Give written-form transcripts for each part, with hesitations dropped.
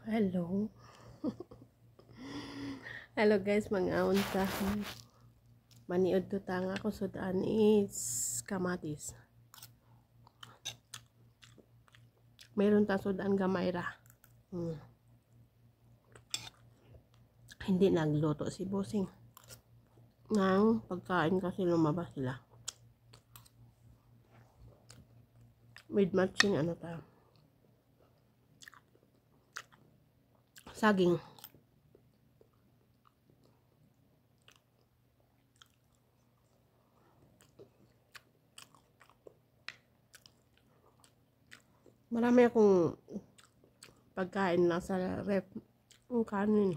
Hello. Hello guys, mga unta. Maniod to tanga ko sudan is kamatis. Meron ta sudan gamay ra. Hindi nagluto si Bossing. Nang pagkain kasi lumabas sila. With matching ano ta. Saging. Marami akong pagkain na sa ref. Yung kanin.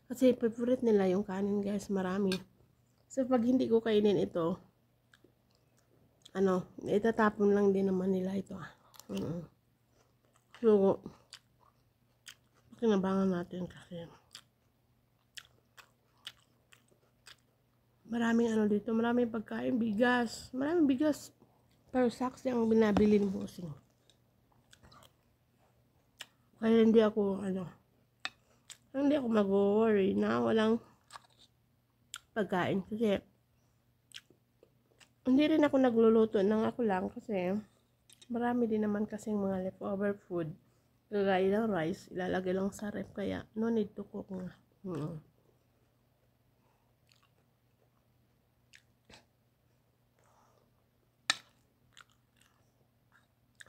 Kasi favorite nila yung kanin guys, marami. So pag hindi ko kainin ito, itatapon lang din naman nila ito. So, kinabangan natin kasi maraming dito, maraming pagkain, bigas, maraming bigas per sacks yung binabili ng Bossing. Kaya hindi ako mag-worry na walang pagkain kasi hindi rin ako nagluluto ng ako lang kasi marami din naman kasing mga leftover food. Gagaya ng rice, ilalagay lang sa ref kaya no need to cook nga.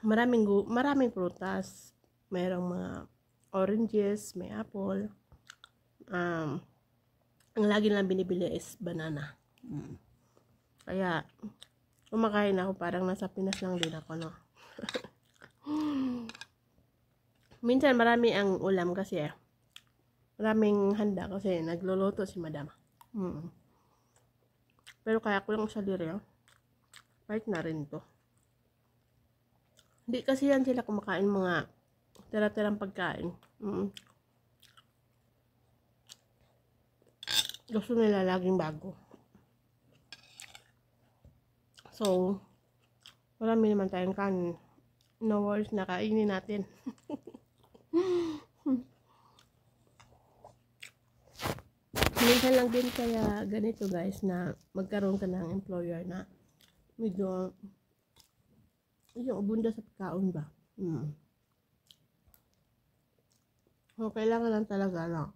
Maraming prutas. Mayroong mga oranges, may apple. Ang lagi lang binibili is banana. Kaya kumakain ako parang nasa Pinas lang din ako, no. Minsan marami ang ulam kasi maraming handa kasi nagluluto si madam. Pero kaya ko lang sa dire, kahit na rin to. Hindi kasi yan sila kumakain mga tira-tirang pagkain. Gusto nila laging bago. So, marami naman tayong kanin. No worries, nakainin natin. Minsan lang din kaya ganito guys na magkaroon ka ng employer na medyo yung ubunda sa pagkaon ba. So, kailangan lang talaga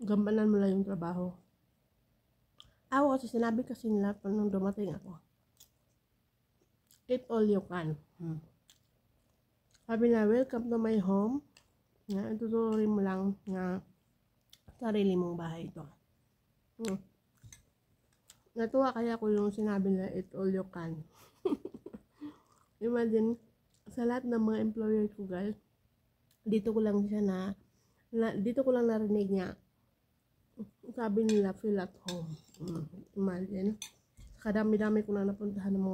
gampanan mo lang yung trabaho. Ako kasi sinabi kasi nila pa nung dumating ako, eat all you can. Sabi na, welcome to my home. Na tuturuin mo lang na sarili mong bahay ito. Natuwa kaya ko yung sinabi na eat all you can. Imagine, sa lahat ng mga employer ko guys, dito ko lang dito ko lang narinig niya. Sabi nila, feel at home. Imagine, kadami-dami ko na napuntahan ng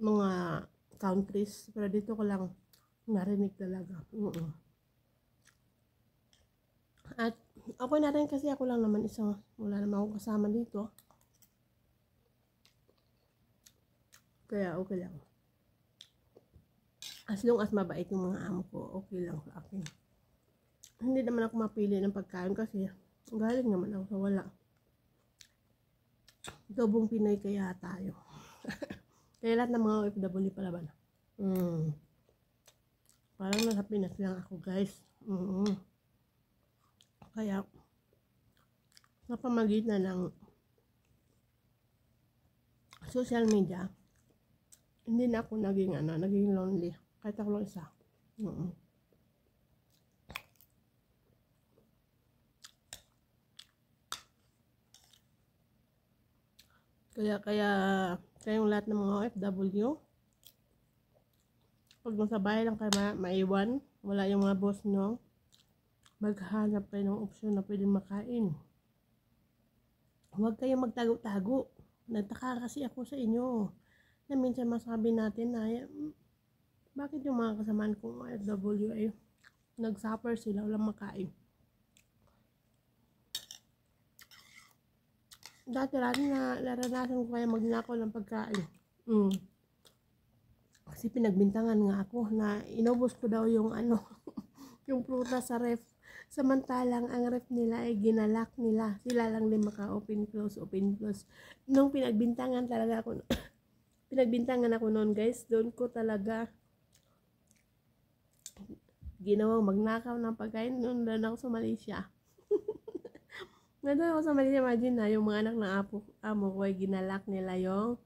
mga countries, pero dito ko lang narinig talaga. At ako na rin kasi ako lang naman wala naman akong kasama dito. Kaya okay lang. As long as mabait yung mga amo ko, okay lang sa akin. Hindi naman ako mapili ng pagkain kasi galing naman ako sa wala. Dobong Pinoy kaya tayo. Kaya lahat ng mga OFW pala ba na? Parang nasa Pinas lang ako guys. Kaya sa pamagitan ng social media, hindi na ako naging lonely. Kahit ako lang isa. Kaya kayong lahat ng mga OFW, pag nasa bahay lang kayo maiwan, wala yung mga boss nyo, maghanap kayo ng opsyon na pwedeng makain. Huwag kayong magtago-tago. Nagtaka kasi ako sa inyo na minsan masabi natin na bakit yung mga kasamaan kong OFW ay nag-suffer sila, walang makain. Dati naranasan ko kaya magnakaw ng pagkain. Kasi pinagbintangan nga ako na inubos ko daw yung ano, yung prutas sa ref. Samantalang ang ref nila ay ginalak nila. Sila lang din maka-open close, open close. Nung pinagbintangan talaga ako, pinagbintangan ako noon guys, doon ko talaga ginawang magnakaw ng pagkain. Noon doon ako sa Malaysia. Nandun ako sa Malaysia, imagine na yung mga anak ng amo ko ay ginalak nila yung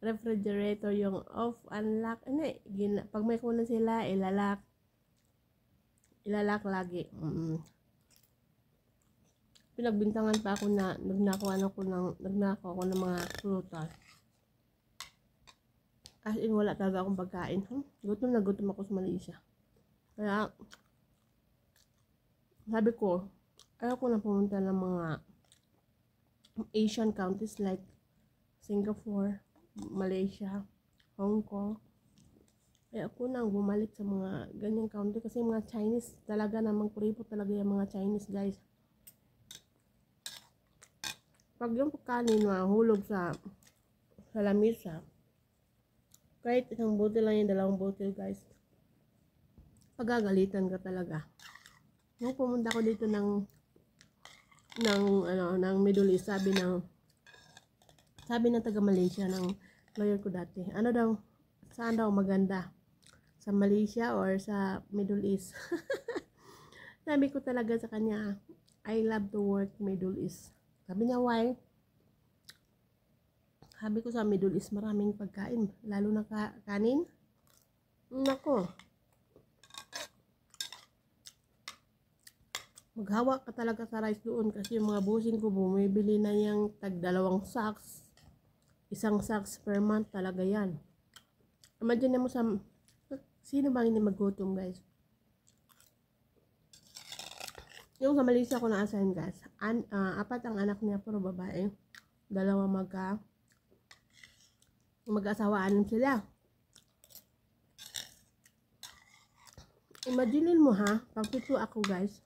refrigerator, yung off, unlock. Hindi, pag may kunan sila, ilalak lagi. Pinagbintangan pa ako na nagnakaw ako ng mga prutas. As in, wala talaga akong pagkain. Gutom na gutom ako sa Malaysia. Kaya, sabi ko, ayaw ko na pumunta ng mga Asian countries like Singapore, Malaysia, Hong Kong. Kaya ako nang bumalik sa mga ganyang country kasi mga Chinese talaga namang kuripot talaga yung mga Chinese guys. Pag yung kanin mahulog sa lamisa, kahit isang bote lang yung dalawang bote guys, pagagalitan ka talaga. Nung pumunta ko dito ng Middle East, sabi ng taga Malaysia ng lawyer ko dati, ano daw, saan daw maganda? Sa Malaysia or sa Middle East? Sabi ko talaga sa kanya, I love to work Middle East. Sabi niya, why? Sabi ko sa Middle East, maraming pagkain, lalo na kanin. Nako. Maghawa ka talaga sa rice doon kasi yung mga bossing ko bumibili na yung tag 2 sacks. 1 sacks per month talaga yan. Imagine mo sino bang hindi magutom guys? Yung sa Malaysia ko na-assign guys, 4 ang anak niya puro babae. 2 mag-asawaan sila. Imaginin mo ha, pag 7 ako guys,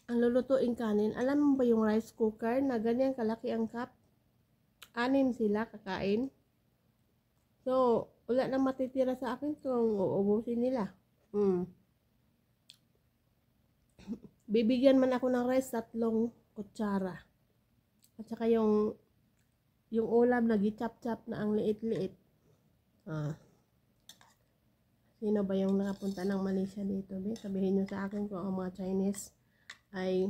ang lulutuin kanin, alam mo ba yung rice cooker na ganyan kalaki ang cup? 6 sila kakain. So, wala nang matitira sa akin kung uubusin nila. Bibigyan man ako ng rice 3 kutsara. At saka yung ulam na gichap-chap na ang liit-liit. Sino ba yung nakapunta ng Malaysia dito? Sabihin nyo sa akin kung ang mga Chinese ay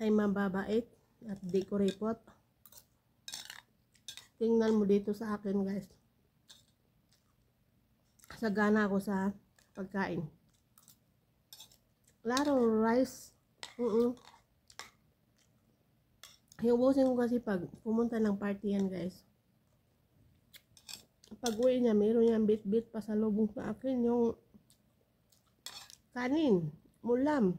mababait at di kuripot. Tingnan mo dito sa akin guys. Sagana ako sa pagkain. Larong rice. Yung bossing ko kasi pag pumunta ng party yan guys, pag uwi niya, meron niyang bit-bit pa sa lubong sa akin yung kanin, ulam.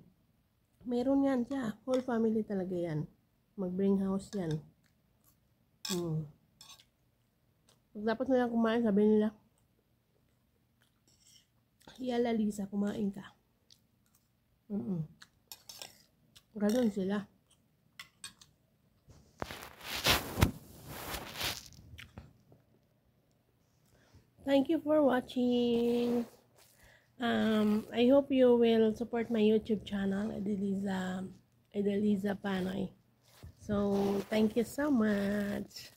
Meron yan siya. Whole family talaga yan. Mag-bring house yan. Pag dapat nila kumain, sabi nila, Yala Lisa, kumain ka. Ganun sila. Thank you for watching. I hope you will support my YouTube channel, Edelisa Panoy. So, thank you so much.